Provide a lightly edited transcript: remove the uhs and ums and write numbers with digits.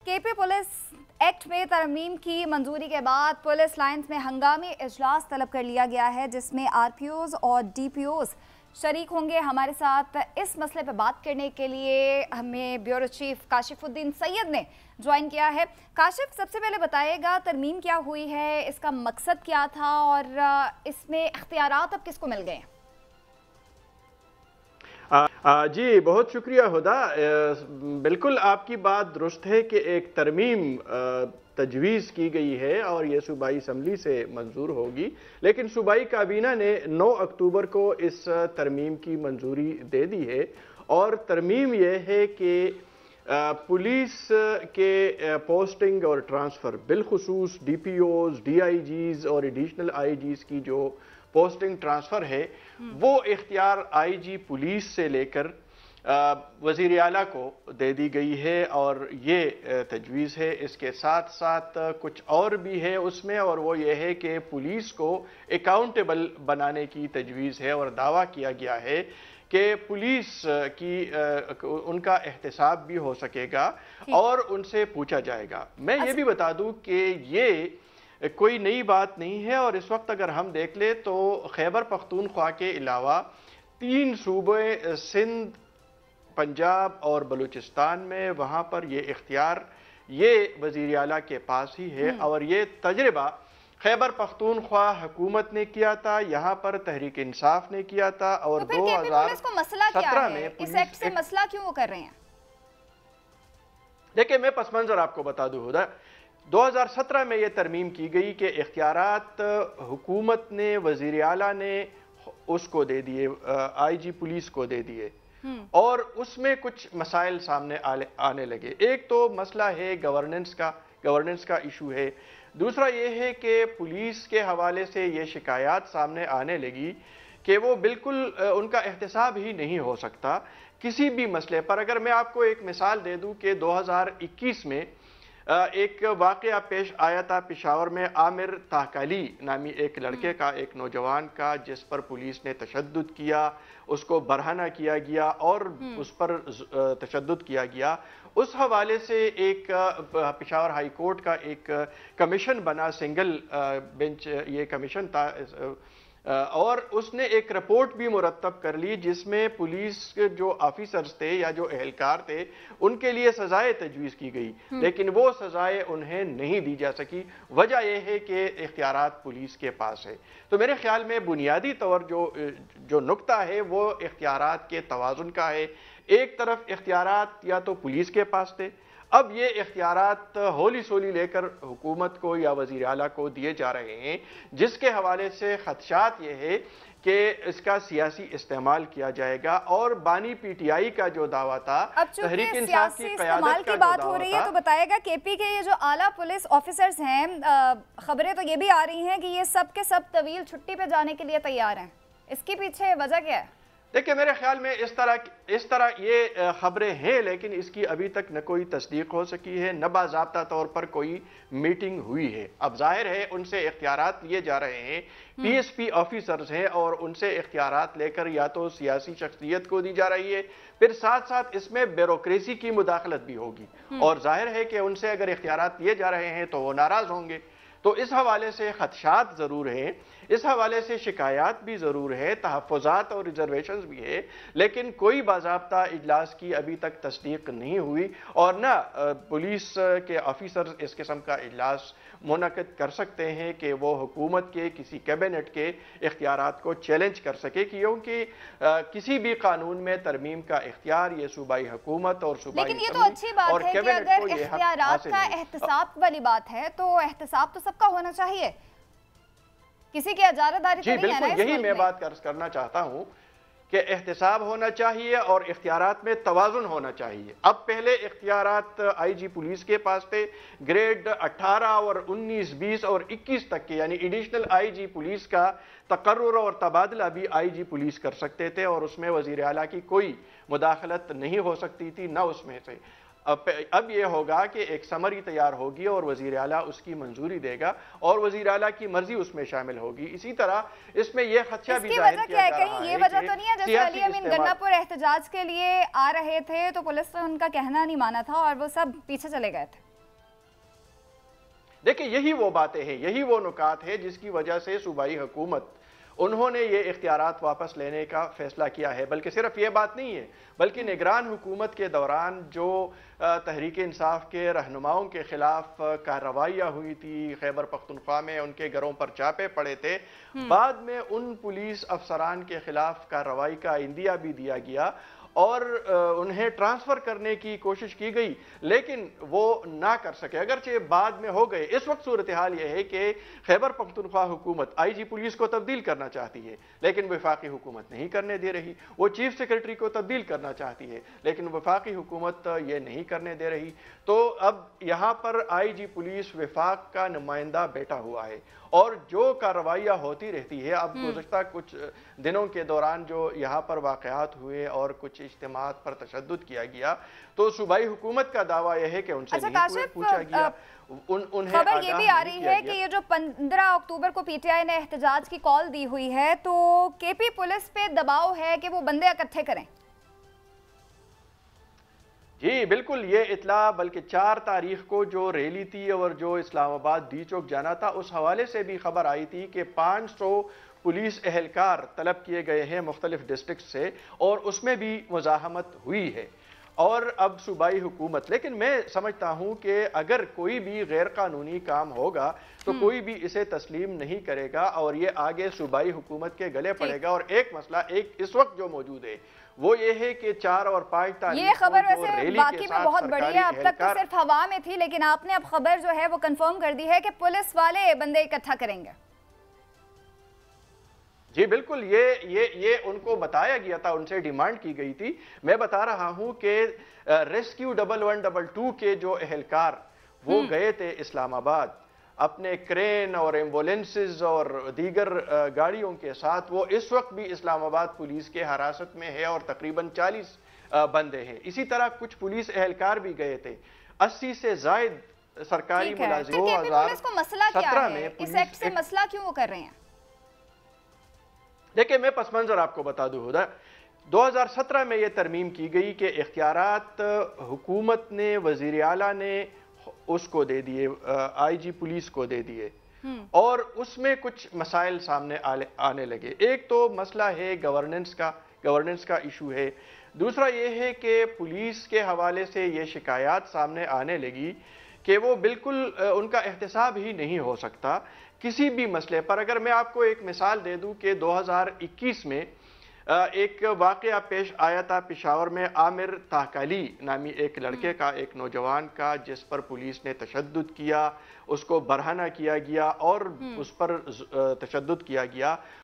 के P police act में तरमीम की मंजूरी के बाद पुलिस लाइन्स में हंगामी इजलास तलब कर लिया गया है, जिसमें आरपीओज और डीपीओज शरीक होंगे। हमारे साथ इस मसले पर बात करने के लिए हमें ब्यूरो चीफ काशिफुद्दीन सैयद ने ज्वाइन किया है। काशिफ, सबसे पहले बताइएगा तरमीम क्या हुई है, इसका मकसद क्या था और इसमें इख्तियारात अब किसको मिल गए हैं? जी बहुत शुक्रिया हुदा। बिल्कुल आपकी बात दुरुस्त है कि एक तरमीम तजवीज़ की गई है और ये सूबाई असम्बली से मंजूर होगी, लेकिन सूबाई काबीना ने 9 अक्टूबर को इस तरमीम की मंजूरी दे दी है। और तरमीम यह है कि पुलिस के पोस्टिंग और ट्रांसफ़र बिलखुसूस DPOs, DIGs और एडिशनल IGs की जो पोस्टिंग ट्रांसफ़र है वो इख्तियार IG पुलिस से लेकर वज़ीर आला को दे दी गई है और ये तजवीज़ है। इसके साथ साथ कुछ और भी है उसमें, और वो ये है कि पुलिस को अकाउंटेबल बनाने की तजवीज़ है और दावा किया गया है कि पुलिस की उनका एहतसाब भी हो सकेगा और उनसे पूछा जाएगा। मैं ये भी बता दूं कि ये कोई नई बात नहीं है और इस वक्त अगर हम देख ले तो खैबर पख्तूनख्वा के अलावा 3 सूबे सिंध, पंजाब और बलूचिस्तान में वहाँ पर ये इख्तियार ये वज़ीर आला के पास ही है। और ये तजर्बा खैबर पख्तूनख्वा हुकूमत ने किया था, यहाँ पर तहरीक इंसाफ ने किया था और तो 2017 में इस एक्ट से मसला क्यों कर रहे हैं? देखिए मैं पस मंजर आपको बता दूं हुदा, 2017 में यह तरमीम की गई कि इख्तियारात हुकूमत ने, वज़ीर आला ने उसको दे दिए, IG पुलिस को दे दिए और उसमें कुछ मसाइल सामने आने लगे। एक तो मसला है गवर्नेंस का इशू है। दूसरा ये है कि पुलिस के हवाले से ये शिकायत सामने आने लगी कि वो बिल्कुल उनका एहतसाब ही नहीं हो सकता किसी भी मसले पर। अगर मैं आपको एक मिसाल दे दूं कि 2021 में एक वाक़या पेश आया था पेशावर में, आमिर ताहकाली नामी एक लड़के का, एक नौजवान का, जिस पर पुलिस ने तशद्दुद किया, उसको बरहना किया गया और उस पर तशद्दुद किया गया। उस हवाले से एक पेशावर हाई कोर्ट का एक कमीशन बना, सिंगल बेंच ये कमीशन था, और उसने एक रिपोर्ट भी मुरतब कर ली जिसमें पुलिस के जो ऑफिसर्स थे या जो एहलकार थे उनके लिए सजाएं तजवीज़ की गई, लेकिन वो सजाएं उन्हें नहीं दी जा सकी। वजह यह है कि इख्तियारात पुलिस के पास है। तो मेरे ख्याल में बुनियादी तौर जो नुक्ता है वो इख्तियारात के तवाज़ुन का है। एक तरफ इख्तियारात या तो पुलिस के पास थे, अब ये इख्तियारात होली सोली लेकर हुकूमत को या वज़ीर आला को दिए जा रहे हैं, जिसके हवाले से खदशात ये है कि इसका सियासी इस्तेमाल किया जाएगा। और बानी PTI का जो दावा था, तहरीक इंसाफ की क़यादत की बात हो रही है, तो बताएगा KP के ये जो आला पुलिस ऑफिसर्स हैं, खबरें तो ये भी आ रही हैं कि ये सब के सब तवील छुट्टी पे जाने के लिए तैयार हैं। इसके पीछे वजह क्या है? देखिए मेरे ख्याल में इस तरह ये खबरें हैं, लेकिन इसकी अभी तक न कोई तस्दीक हो सकी है, न बाज़ाब्ता तौर पर कोई मीटिंग हुई है। अब जाहिर है उनसे इख्तियारात लिए जा रहे हैं, PSP ऑफिसर्स हैं और उनसे इख्तियारात लेकर या तो सियासी शख्सियत को दी जा रही है, फिर साथ साथ इसमें ब्यूरोक्रेसी की मुदाखलत भी होगी और जाहिर है कि उनसे अगर इख्तियारात लिए जा रहे हैं तो वो नाराज होंगे। तो इस हवाले से खदशात ज़रूर हैं, इस हवाले से शिकायत भी ज़रूर है, तहफ़्फ़ुज़ात और रिजर्वेशंस भी है, लेकिन कोई बाज़ाब्ता इजलास की अभी तक तस्दीक नहीं हुई और न पुलिस के ऑफिसर्स इस किस्म का इजलास मुनक़िद कर सकते हैं कि वो हुकूमत के किसी कैबिनेट के इख्तियारात को चैलेंज कर सके, क्योंकि किसी भी कानून में तरमीम का इख्तियार ये सूबाई हुकूमत और सूबाई लेकिन ये तो अच्छी बात है कि अगर इख्तियारात का एहतसाब वाली बात है तो एहतसाब तो सबका होना चाहिए, किसी की इजाज़तदारी तो नहीं है ना। बिल्कुल यही मैं बात करना चाहता हूं कि एहतसाब होना चाहिए और इख्तियारात में तवाज़ुन होना चाहिए। अब पहले इख्तियारात IG पुलिस के पास थे, ग्रेड 18 और 19, 20 और 21 तक के, यानी एडिशनल IG पुलिस का तकर्रुर और तबादला भी IG पुलिस कर सकते थे और उसमें वज़ीर आला की कोई मुदाखलत नहीं हो सकती थी, न उसमें से। अब ये होगा कि एक समरी तैयार होगी और वज़ीर आला उसकी मंजूरी देगा और वज़ीर आला की मर्जी उसमें शामिल होगी। इसी तरह इसमें यह खदशा भी जाहिर किया जा रहा है। ये वजह तो नहीं है जैसे अली अमीन गन्नापुर एहतजाज के लिए आ रहे थे तो पुलिस ने उनका कहना नहीं माना था और वो सब पीछे चले गए थे? دیکھیں یہی وہ باتیں ہیں، یہی وہ نکات ہیں جس کی وجہ سے صوبائی حکومت انہوں نے یہ اختیارات واپس لینے کا فیصلہ کیا ہے۔ بلکہ صرف یہ بات نہیں ہے، بلکہ نگران حکومت کے دوران جو تحریک انصاف کے رہنماؤں کے خلاف کارروائیاں ہوئی تھی، خیبر پختونخوا میں ان کے گھروں پر چھاپے پڑے تھے، بعد میں ان پولیس افسران کے خلاف کارروائی کا عندیہ بھی دیا گیا اور انہیں ٹرانسفر کرنے کی کوشش کی گئی، لیکن وہ نہ کر سکے، اگرچہ بعد میں ہو گئے۔ اس وقت صورتحال یہ ہے کہ خیبر پختونخوا حکومت آئی جی پولیس کو تبدیل کرنا چاہتی ہے، لیکن وفاقی حکومت نہیں کرنے دے رہی۔ وہ چیف سیکرٹری کو تبدیل کرنا چاہتی ہے، لیکن وفاقی حکومت یہ نہیں کرنے دے رہی۔ تو اب یہاں پر آئی جی پولیس وفاق کا نمائندہ بیٹھا ہوا ہے، اور جو کارروائیاں ہوتی رہتی ہے۔ اب گزشتہ کچھ دنوں کے دوران جو یہاں پر واقعات ہوئے اور کچھ اجتماعات پر تشدد کیا گیا، تو صوبائی حکومت کا دعویٰ یہ ہے کہ ان سے نہیں پوچھا گیا، انہیں خبر یہ بھی آ رہی ہے کہ یہ جو 15 اکتوبر کو پی ٹی آئی نے احتجاج کی کال دی ہوئی ہے، تو کے پی پولیس پہ دباؤ ہے کہ وہ بندے اکٹھے کریں۔ جی بالکل، یہ اطلاع بلکہ 4 تاریخ کو جو ریلی تھی اور جو اسلام آباد ڈی چوک جانا تھا، اس حوالے سے بھی خبر آئی تھی کہ 500 پولیس اہلکار طلب کیے گئے ہیں مختلف ڈسٹرکٹ سے، اور اس میں بھی مزاحمت ہوئی ہے۔ اور اب صوبائی حکومت، لیکن میں سمجھتا ہوں کہ اگر کوئی بھی غیر قانونی کام ہوگا تو کوئی بھی اسے تسلیم نہیں کرے گا، اور یہ آگے صوبائی حکومت کے گلے پڑے گا۔ اور ایک مسئلہ اس وقت جو موجود ہے وہ یہ ہے کہ 4 اور 5 تاریخ یہ خبر ویسے باقی میں بہت بڑی ہے، اب تک تو صرف ہوا میں تھی، لیکن آپ نے اب خبر جو ہے وہ کنفرم کر دی ہے کہ پولیس والے بندے اکٹھا کریں گے۔ جی بالکل، یہ ان کو بتایا گیا تھا، ان سے ڈیمانڈ کی گئی تھی۔ میں بتا رہا ہوں کہ ریسکیو 1122 کے جو اہلکار وہ گئے تھے اسلام آباد اپنے کرین اور ایمبولینسز اور دیگر گاڑیوں کے ساتھ، وہ اس وقت بھی اسلام آباد پولیس کے حراست میں ہے اور تقریباً 40 بندے ہیں۔ اسی طرح کچھ پولیس اہلکار بھی گئے تھے، 80 سے زائد سرکاری ملازموں۔ پولیس کو مسئلہ کیا ہے؟ اس ایکٹ سے مسئلہ کیوں وہ کر رہے ہیں؟ دیکھیں میں پس منظر آپ کو بتا دوں، 2017 میں یہ ترمیم کی گئی کہ اختیارات حکومت نے، وزیر اعلیٰ نے اس کو دے دیے، آئی جی پولیس کو دے دیے، اور اس میں کچھ مسائل سامنے آنے لگے۔ ایک تو مسئلہ ہے گورننس کا ایشو ہے۔ دوسرا یہ ہے کہ پولیس کے حوالے سے یہ شکایات سامنے آنے لگی کہ وہ بالکل ان کا احتساب ہی نہیں ہو سکتا کسی بھی مسئلے پر۔ اگر میں آپ کو ایک مثال دے دوں کہ 2021 میں ایک واقعہ پیش آیا تھا پشاور میں، عامر تاہکالی نامی ایک لڑکے کا، ایک نوجوان کا، جس پر پولیس نے تشدد کیا، اس کو برہنہ کیا گیا اور اس پر تشدد کیا گیا۔